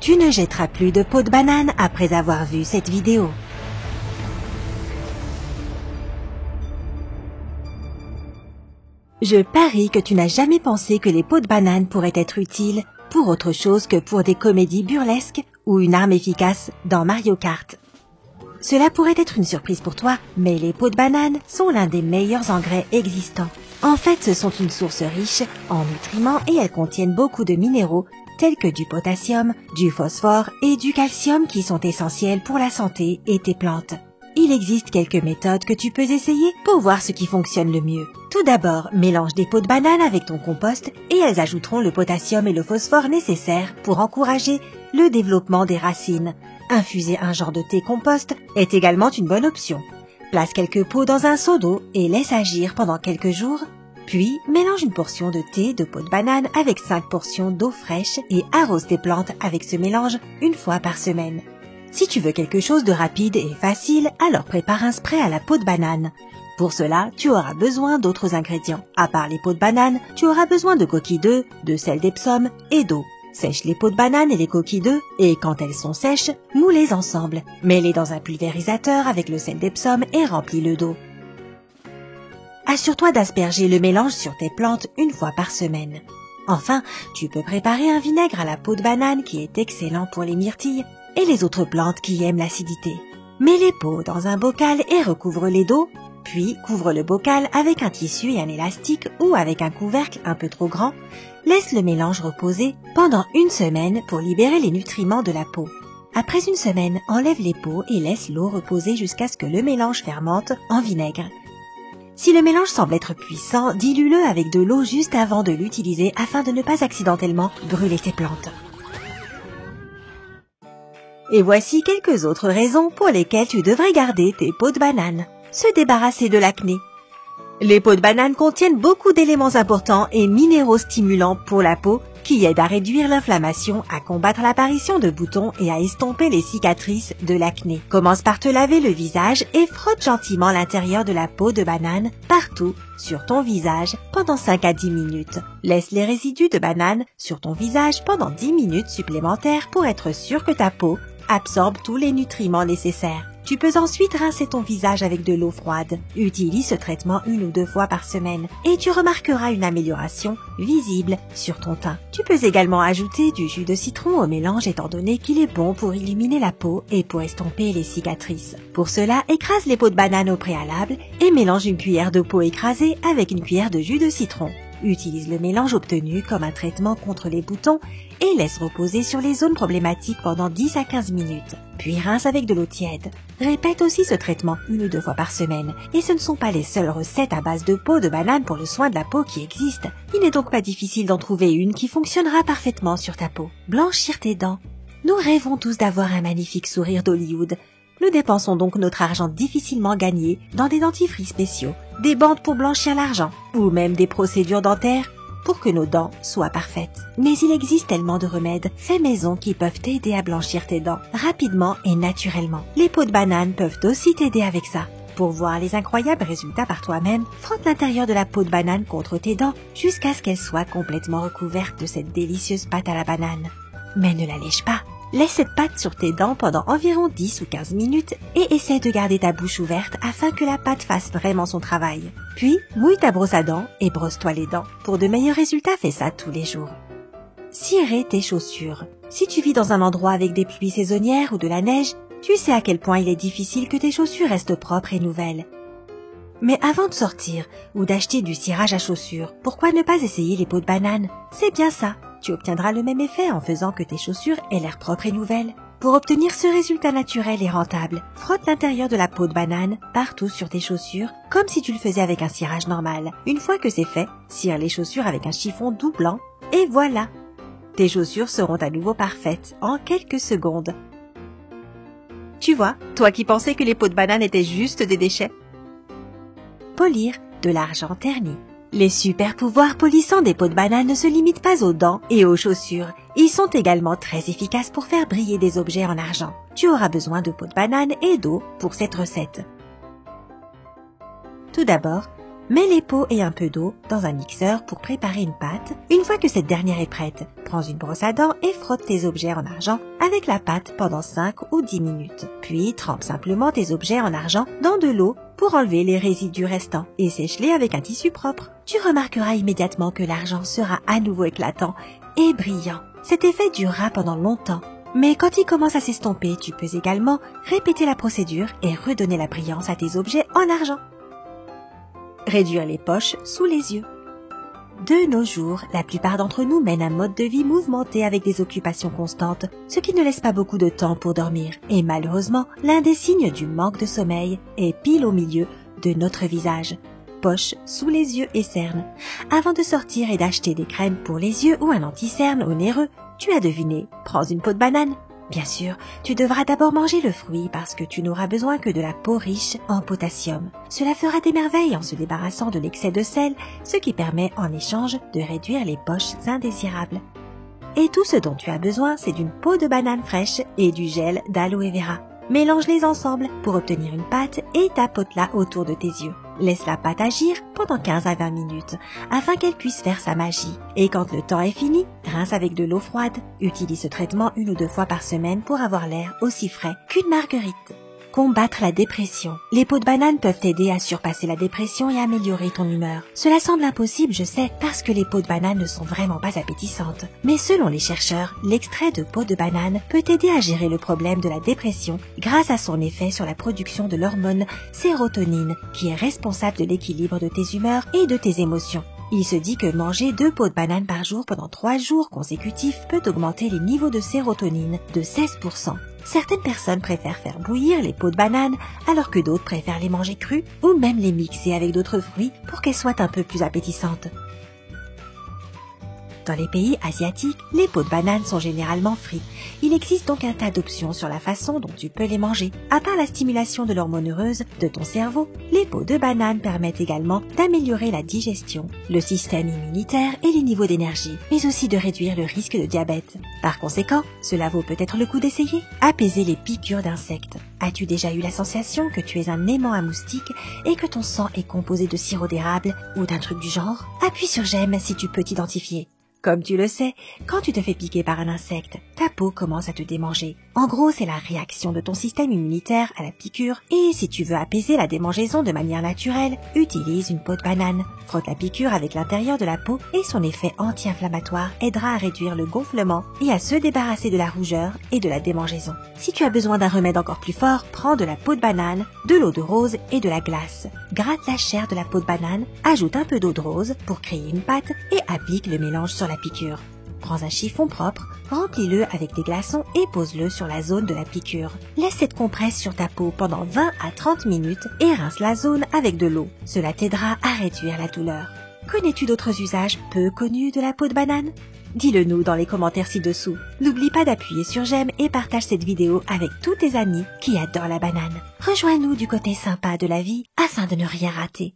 Tu ne jetteras plus de peau de banane après avoir vu cette vidéo. Je parie que tu n'as jamais pensé que les peaux de banane pourraient être utiles pour autre chose que pour des comédies burlesques ou une arme efficace dans Mario Kart. Cela pourrait être une surprise pour toi, mais les peaux de banane sont l'un des meilleurs engrais existants. En fait, ce sont une source riche en nutriments et elles contiennent beaucoup de minéraux tels que du potassium, du phosphore et du calcium qui sont essentiels pour la santé et tes plantes. Il existe quelques méthodes que tu peux essayer pour voir ce qui fonctionne le mieux. Tout d'abord, mélange des peaux de banane avec ton compost et elles ajouteront le potassium et le phosphore nécessaires pour encourager le développement des racines. Infuser un genre de thé compost est également une bonne option. Place quelques pots dans un seau d'eau et laisse agir pendant quelques jours. Puis, mélange une portion de thé de peau de banane avec 5 portions d'eau fraîche et arrose tes plantes avec ce mélange une fois par semaine. Si tu veux quelque chose de rapide et facile, alors prépare un spray à la peau de banane. Pour cela, tu auras besoin d'autres ingrédients. À part les peaux de banane, tu auras besoin de coquilles d'œufs, de sel d'Epsom et d'eau. Sèche les peaux de banane et les coquilles d'œufs et quand elles sont sèches, moule-les ensemble. Mets-les dans un pulvérisateur avec le sel d'Epsom et remplis-le d'eau. Assure-toi d'asperger le mélange sur tes plantes une fois par semaine. Enfin, tu peux préparer un vinaigre à la peau de banane qui est excellent pour les myrtilles et les autres plantes qui aiment l'acidité. Mets les peaux dans un bocal et recouvre-les d'eau, puis couvre le bocal avec un tissu et un élastique ou avec un couvercle un peu trop grand. Laisse le mélange reposer pendant une semaine pour libérer les nutriments de la peau. Après une semaine, enlève les peaux et laisse l'eau reposer jusqu'à ce que le mélange fermente en vinaigre. Si le mélange semble être puissant, dilue-le avec de l'eau juste avant de l'utiliser afin de ne pas accidentellement brûler tes plantes. Et voici quelques autres raisons pour lesquelles tu devrais garder tes peaux de banane. Se débarrasser de l'acné. Les peaux de banane contiennent beaucoup d'éléments importants et minéraux stimulants pour la peau qui aident à réduire l'inflammation, à combattre l'apparition de boutons et à estomper les cicatrices de l'acné. Commence par te laver le visage et frotte gentiment l'intérieur de la peau de banane partout sur ton visage pendant 5 à 10 minutes. Laisse les résidus de banane sur ton visage pendant 10 minutes supplémentaires pour être sûr que ta peau absorbe tous les nutriments nécessaires. Tu peux ensuite rincer ton visage avec de l'eau froide. Utilise ce traitement 1 ou 2 fois par semaine et tu remarqueras une amélioration visible sur ton teint. Tu peux également ajouter du jus de citron au mélange étant donné qu'il est bon pour illuminer la peau et pour estomper les cicatrices. Pour cela, écrase les peaux de banane au préalable et mélange une cuillère de peau écrasée avec une cuillère de jus de citron. Utilise le mélange obtenu comme un traitement contre les boutons et laisse reposer sur les zones problématiques pendant 10 à 15 minutes. Puis rince avec de l'eau tiède. Répète aussi ce traitement 1 ou 2 fois par semaine. Et ce ne sont pas les seules recettes à base de peau de banane pour le soin de la peau qui existent. Il n'est donc pas difficile d'en trouver une qui fonctionnera parfaitement sur ta peau. Blanchir tes dents. Nous rêvons tous d'avoir un magnifique sourire d'Hollywood. Nous dépensons donc notre argent difficilement gagné dans des dentifrices spéciaux, des bandes pour blanchir l'argent, ou même des procédures dentaires pour que nos dents soient parfaites. Mais il existe tellement de remèdes faits maison qui peuvent t'aider à blanchir tes dents rapidement et naturellement. Les peaux de banane peuvent aussi t'aider avec ça. Pour voir les incroyables résultats par toi-même, frotte l'intérieur de la peau de banane contre tes dents jusqu'à ce qu'elle soit complètement recouverte de cette délicieuse pâte à la banane. Mais ne la lèche pas. Laisse cette pâte sur tes dents pendant environ 10 ou 15 minutes et essaie de garder ta bouche ouverte afin que la pâte fasse vraiment son travail. Puis, mouille ta brosse à dents et brosse-toi les dents. Pour de meilleurs résultats, fais ça tous les jours. Cirer tes chaussures. Si tu vis dans un endroit avec des pluies saisonnières ou de la neige, tu sais à quel point il est difficile que tes chaussures restent propres et nouvelles. Mais avant de sortir ou d'acheter du cirage à chaussures, pourquoi ne pas essayer les peaux de banane? C'est bien ça. Tu obtiendras le même effet en faisant que tes chaussures aient l'air propres et nouvelles. Pour obtenir ce résultat naturel et rentable, frotte l'intérieur de la peau de banane partout sur tes chaussures, comme si tu le faisais avec un cirage normal. Une fois que c'est fait, cire les chaussures avec un chiffon doux blanc, et voilà! Tes chaussures seront à nouveau parfaites en quelques secondes. Tu vois, toi qui pensais que les peaux de banane étaient juste des déchets. Polir de l'argent terni. Les super pouvoirs polissants des peaux de banane ne se limitent pas aux dents et aux chaussures. Ils sont également très efficaces pour faire briller des objets en argent. Tu auras besoin de peau de banane et d'eau pour cette recette. Tout d'abord, Mets les peaux et un peu d'eau dans un mixeur pour préparer une pâte. Une fois que cette dernière est prête, prends une brosse à dents et frotte tes objets en argent avec la pâte pendant 5 ou 10 minutes. Puis trempe simplement tes objets en argent dans de l'eau pour enlever les résidus restants et sèche-les avec un tissu propre. Tu remarqueras immédiatement que l'argent sera à nouveau éclatant et brillant. Cet effet durera pendant longtemps. Mais quand il commence à s'estomper, tu peux également répéter la procédure et redonner la brillance à tes objets en argent. Réduire les poches sous les yeux. De nos jours, la plupart d'entre nous mènent un mode de vie mouvementé avec des occupations constantes, ce qui ne laisse pas beaucoup de temps pour dormir. Et malheureusement, l'un des signes du manque de sommeil est pile au milieu de notre visage. Poches sous les yeux et cernes. Avant de sortir et d'acheter des crèmes pour les yeux ou un anti-cerne onéreux, tu as deviné, prends une peau de banane. Bien sûr, tu devras d'abord manger le fruit parce que tu n'auras besoin que de la peau riche en potassium. Cela fera des merveilles en se débarrassant de l'excès de sel, ce qui permet en échange de réduire les poches indésirables. Et tout ce dont tu as besoin, c'est d'une peau de banane fraîche et du gel d'aloe vera. Mélange-les ensemble pour obtenir une pâte et tapote-la autour de tes yeux. Laisse la pâte agir pendant 15 à 20 minutes afin qu'elle puisse faire sa magie. Et quand le temps est fini, rince avec de l'eau froide. Utilise ce traitement 1 ou 2 fois par semaine pour avoir l'air aussi frais qu'une marguerite. Combattre la dépression. Les peaux de banane peuvent t'aider à surpasser la dépression et à améliorer ton humeur. Cela semble impossible, je sais, parce que les peaux de banane ne sont vraiment pas appétissantes. Mais selon les chercheurs, l'extrait de peau de banane peut aider à gérer le problème de la dépression grâce à son effet sur la production de l'hormone sérotonine, qui est responsable de l'équilibre de tes humeurs et de tes émotions. Il se dit que manger 2 peaux de banane par jour pendant 3 jours consécutifs peut augmenter les niveaux de sérotonine de 16%. Certaines personnes préfèrent faire bouillir les peaux de banane alors que d'autres préfèrent les manger crues ou même les mixer avec d'autres fruits pour qu'elles soient un peu plus appétissantes. Dans les pays asiatiques, les peaux de banane sont généralement frites. Il existe donc un tas d'options sur la façon dont tu peux les manger. À part la stimulation de l'hormone heureuse de ton cerveau, les peaux de banane permettent également d'améliorer la digestion, le système immunitaire et les niveaux d'énergie, mais aussi de réduire le risque de diabète. Par conséquent, cela vaut peut-être le coup d'essayer. Apaiser les piqûres d'insectes. As-tu déjà eu la sensation que tu es un aimant à moustiques et que ton sang est composé de sirop d'érable ou d'un truc du genre? Appuie sur j'aime si tu peux t'identifier. Comme tu le sais, quand tu te fais piquer par un insecte, ta peau commence à te démanger. En gros, c'est la réaction de ton système immunitaire à la piqûre et si tu veux apaiser la démangeaison de manière naturelle, utilise une peau de banane. Frotte la piqûre avec l'intérieur de la peau et son effet anti-inflammatoire aidera à réduire le gonflement et à se débarrasser de la rougeur et de la démangeaison. Si tu as besoin d'un remède encore plus fort, prends de la peau de banane, de l'eau de rose et de la glace. Gratte la chair de la peau de banane, ajoute un peu d'eau de rose pour créer une pâte et applique le mélange sur la piqûre. Prends un chiffon propre, remplis-le avec des glaçons et pose-le sur la zone de la piqûre. Laisse cette compresse sur ta peau pendant 20 à 30 minutes et rince la zone avec de l'eau. Cela t'aidera à réduire la douleur. Connais-tu d'autres usages peu connus de la peau de banane? Dis-le nous dans les commentaires ci-dessous. N'oublie pas d'appuyer sur j'aime et partage cette vidéo avec tous tes amis qui adorent la banane. Rejoins-nous du côté sympa de la vie afin de ne rien rater.